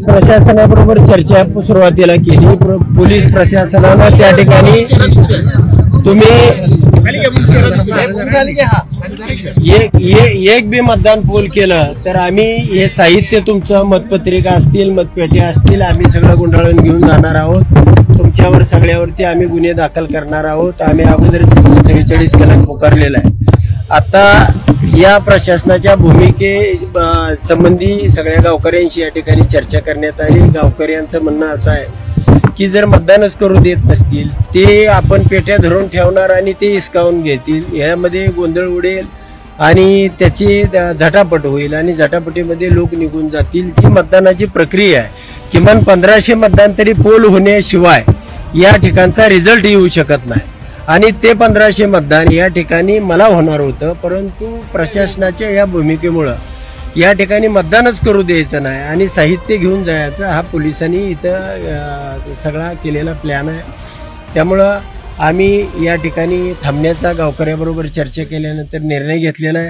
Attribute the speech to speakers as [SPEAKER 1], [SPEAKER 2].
[SPEAKER 1] प्रशासनाबरोबर चर्चा सुरुवातीला केली। पोलीस प्रशासनानं त्या ठिकाणी तुम्ही एक बी मतदान पोल केलं तर आम्ही हे साहित्य तुमचं मतपत्रिका असतील मतपेट्या असतील आम्ही सगळं गुंडाळून घेऊन जाणार आहोत। तुमच्यावर सगळ्यावरती आम्ही गुन्हे दाखल करणार आहोत। आम्ही अगोदर 44 कलम पुकारलेला आहे। आता या प्रशासनाच्या भूमिके संबंधी सगळ्या गावकऱ्यांशी या ठिकाणी चर्चा करण्यात आली। गावकऱ्यांचं म्हणणं असं आहे की जर मतदानच करू देत नसतील ते आपण पेट्या धरून ठेवणार आणि ते हिसकावून घेतील, यामध्ये गोंधळ उडेल आणि त्याची झटापट होईल आणि झटापटीमध्ये लोक निघून जातील। जी मतदानाची प्रक्रिया आहे किमान 1500 मतदान तरी पोल होण्याशिवाय या ठिकाणचा रिझल्ट येऊ शकत नाही आणि ते 1500 मतदान या ठिकाणी मला होणार होतं, परंतु प्रशासनाच्या या भूमिकेमुळं या ठिकाणी मतदानच करू द्यायचं नाही आणि साहित्य घेऊन जायचं हा पोलिसांनी इथं सगळा केलेला प्लॅन आहे। त्यामुळं आम्ही या ठिकाणी थांबण्याचा गावकऱ्याबरोबर चर्चा केल्यानंतर निर्णय घेतलेला आहे।